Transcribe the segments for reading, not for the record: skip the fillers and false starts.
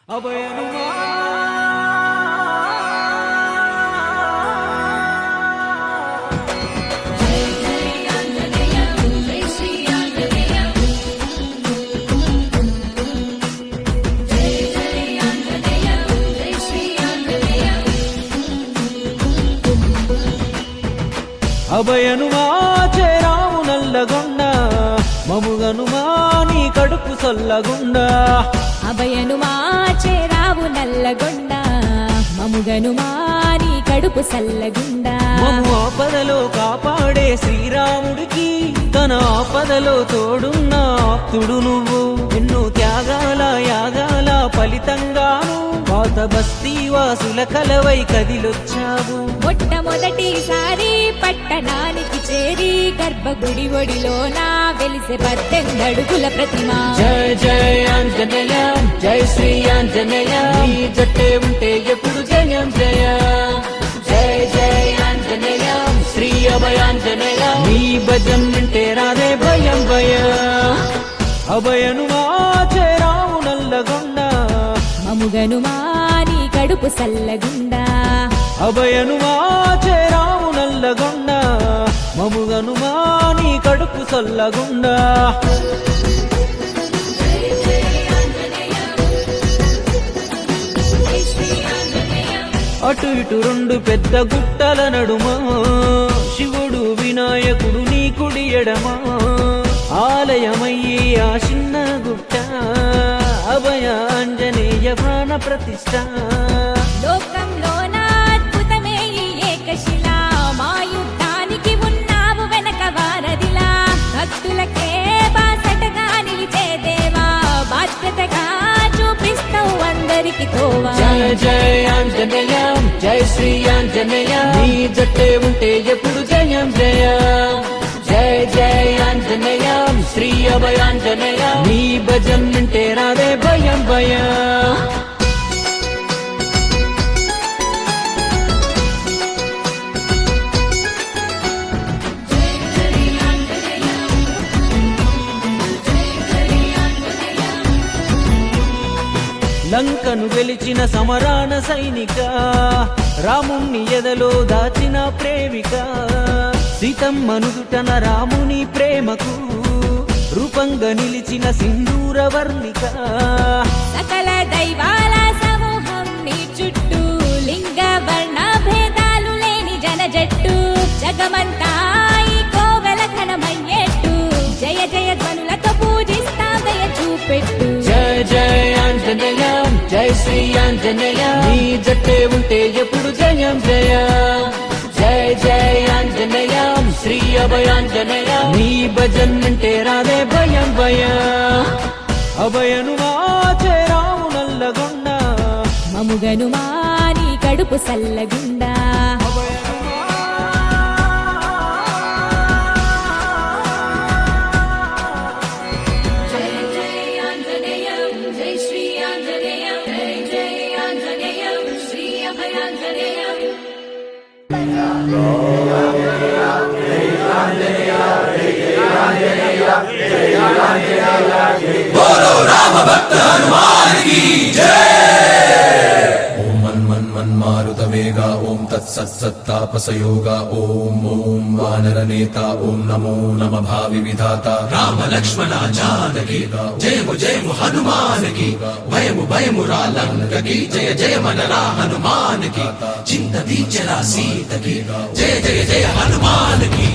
అభయనుమా అభయనుమా చేరాము నల్లగొండ మముగనుమా నీ కడుపు సొల్లగుండా అభయనుమా చేరావు నల్లగొండ మముగనుమా నీ కడుపు సల్లగుండా మము ఆపదలో కాపాడే శ్రీరాముడికి తన ఆపదలో తోడున్న ఆప్తుడు నువ్వు ఎన్నో త్యాగాల యాగాల ఫలితంగాను పాత బస్తీ వాసుల కలవై కదిలొచ్చావు మొట్టమొదటిసారి పట్టణానికి చేరి గర్భగుడి ఒడిలోన వెలిసే 18 అడుగుల ప్రతిమ జయ జయ ఆంజనేయ జయ శ్రీ ఆంజనేయ నీ జట్టే ఉంటే ఎప్పుడు జయం జయ జయ జయ ఆంజనేయ శ్రీ అభయాంజనేయ నీ భజన్ వింటే రాదే భయం భయ అభయనుమా చేరావు నల్లగొండ మముగనుమా నీ కడుపు సల్లగుండా అభయనుమా చేరావు నల్లగొండ మముగనుమా నీ కడుపు సల్లగుండా అటు ఇటు రెండు పెద్ద గుట్టల నడుమా శివుడు వినాయకుడు నీ కుడి ఎడమా ఆలయమయ్యే ఆ చిన్న గుట్ట అభయ ఆంజనేయ ప్రాణ ప్రతిష్ట లోకంలోన అద్భుతమే ఈ ఏకశిలా మా యుద్ధానికి ఉన్నావు వెనక వారధిలా భక్తులకే బాసటగా నిలిచే దేవా బాధ్యతగా చూపిస్తావు అందరికి తోవా జయ జయ ఆంజనేయ జయ శ్రీ ఆంజనేయ నీ జట్టే ఉంటే ఎప్పుడు జయం జయ జయ జయ ఆంజనేయ శ్రీ అభయాంజనేయ నీ భజన్ వింటే రాదే భయం భయ లంకను గెలిచిన సమరాన సైనిక రాముణ్ణి ఎదలో దాచిన ప్రేమిక సీతమ్మనుదుటన రాముని ప్రేమకు రూపంగా నిలిచిన సింధూర వర్ణిక సకల దైవాల సమూహం నీ చుట్టూ లింగ వర్ణ భేదాలు లేని జన జట్టు జగమంతా ఈ కోవెల ఘనమయ్యేట్టు జయ జయ ధ్వనులతో పూజిస్తా దయ చూపెట్టు జయ జయ ఆంజనేయ జయ శ్రీ ఆంజనేయ నీ జట్టే ఉంటే ఎప్పుడు జయం జయ జయ జయ ఆంజనేయ శ్రీ అభయాంజనేయ నీ భజన్ వింటే రాదే భయం భయ అభయనుమా చేరావు నల్లగొండ మముగనుమా నీ కడుపు సల్లగుండా बोलो राम भक्त हनुमान की जय। ओम मन मन मन मारुत वेगा ओम तत्सत् सत्तापसयोगा ओम ओम वानर नेता ओम नमो नम भावि विधाता राम लक्ष्मण जानकी जय मु हनुमान की भयमु भयमु रालंक की जय जय मनरा हनुमान की चिंत दीचरा सीत की जय जय जय हनुमान की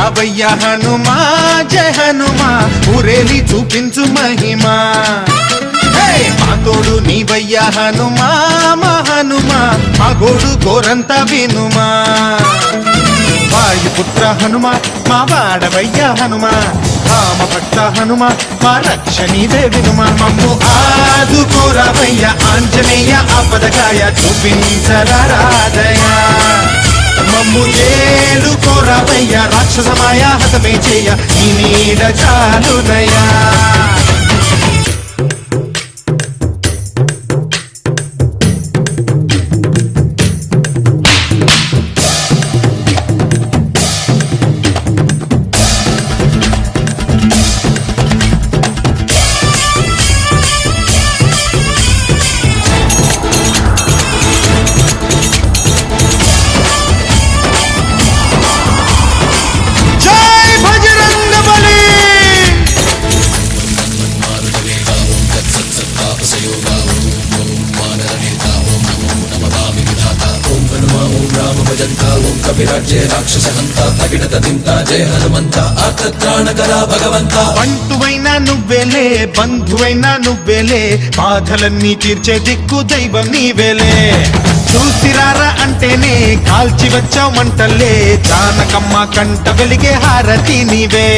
రావయ్య హనుమా జయ హనుమా ఊరేలి చూపించు మహిమా మా తోడు నీవయ్య హనుమా మా హనుమా మా గోడు గోరంత వినుమా వాయుపుత్ర హనుమా మా వాడవయ్య హనుమా రామ భక్త హనుమా మా రక్ష నీవే వినుమా మమ్ము ఆదుకోరావయ్య ఆంజనేయ ఆపదకాయ చూపించరాదయ మమ్ము ఏలుకోరావయ్య రాక్షసమాయ హతమే చేయ ఈ నీడ చాలునయా విరాజే రాక్షస హంత తగిడత దింత జయ హనుమంత ఆత్రాణకరా భగవంత బంటువైనా నువ్వేలే బంధువైనా నువ్వేలే బాధలన్నీ తీర్చే దిక్కు దైవం నీవేలే చూసిరారా అంటేనే కాల్చి వచ్చావు మంటలే జానకమ్మ కంట వెలిగే హారతి నీవే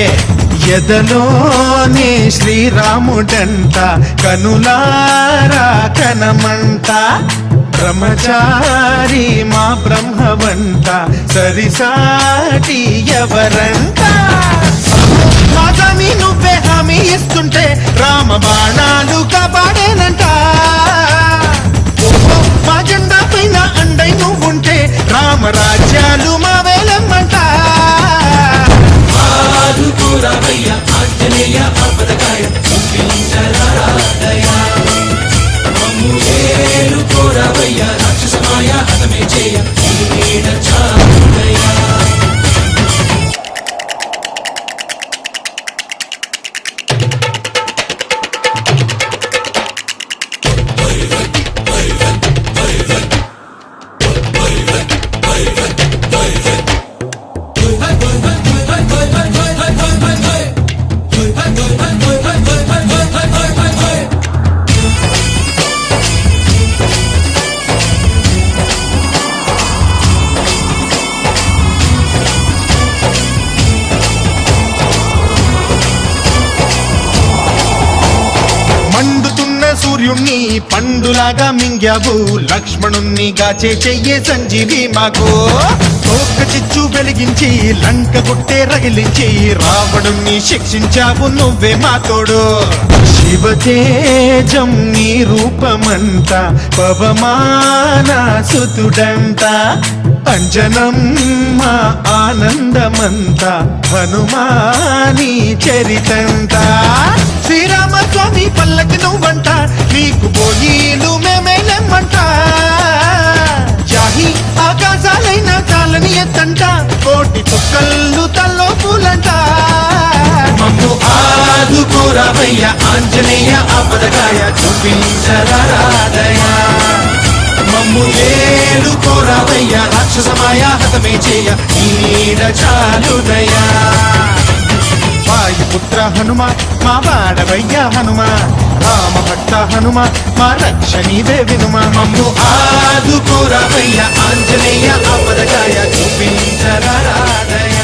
ఎదలోనే శ్రీరాముడంట కనులారా కనమంట బ్రహ్మచారి మా బ్రహ్మవంట సరిసాటి ఎవరంట మాతామి నువ్వే హామీ ఇస్తుంటే రామ బాణాలు కాపాడేనంట మా జెండా పైన అండై నువ్వుంటే రామరాజ్యాలు మా వేలమ్మంట ఆదుకోరావయ్య ఆంజనేయ ఆపదకాయ చూపించరాదయ మమ్ము ఏలుకోరావయ్య రాక్షసమాయ హతమే చేయ ఈ నీడ చాలునయా మండుతున్న సూర్యుణ్ణి పండులాగా మింగావు లక్ష్మణుణ్ణి గాచే చెయ్యే సంజీవి మాకు తోక చిచ్చు వెలిగించి లంక గుట్టే రగిలించి రావణుణ్ణి శిక్షించావు నువ్వే మా తోడు శివతేజం నీ రూపమంట పవమాన సుతుడంట అంజనం మా ఆనందమంత హనుమాని చరితంట శ్రీరామస్వామి పల్లకి నువ్వంట నీకు పోయిలు మేమేలెమ్మంట జాహి ఆకాశాలైన చాలని ఎత్తంట కోటి చుక్కళ్ళు తల్లో పూలంట మమ్ము ఆదుకోరావయ్య ఆంజనేయ ఆపదకాయ చూపించరాదయ మమ్ము ఏలుకోరావయ్య రాక్షసమాయ హతమే చేయ ఈ నీడ చాలునయా వాయుపుత్ర హనుమా మా వాడవయ్య హనుమా రామ భక్త హనుమా మా రక్ష నీవే వినుమా మమ్ము ఆదుకోరావయ్య ఆంజనేయ ఆపదకాయ చూపించరాదయ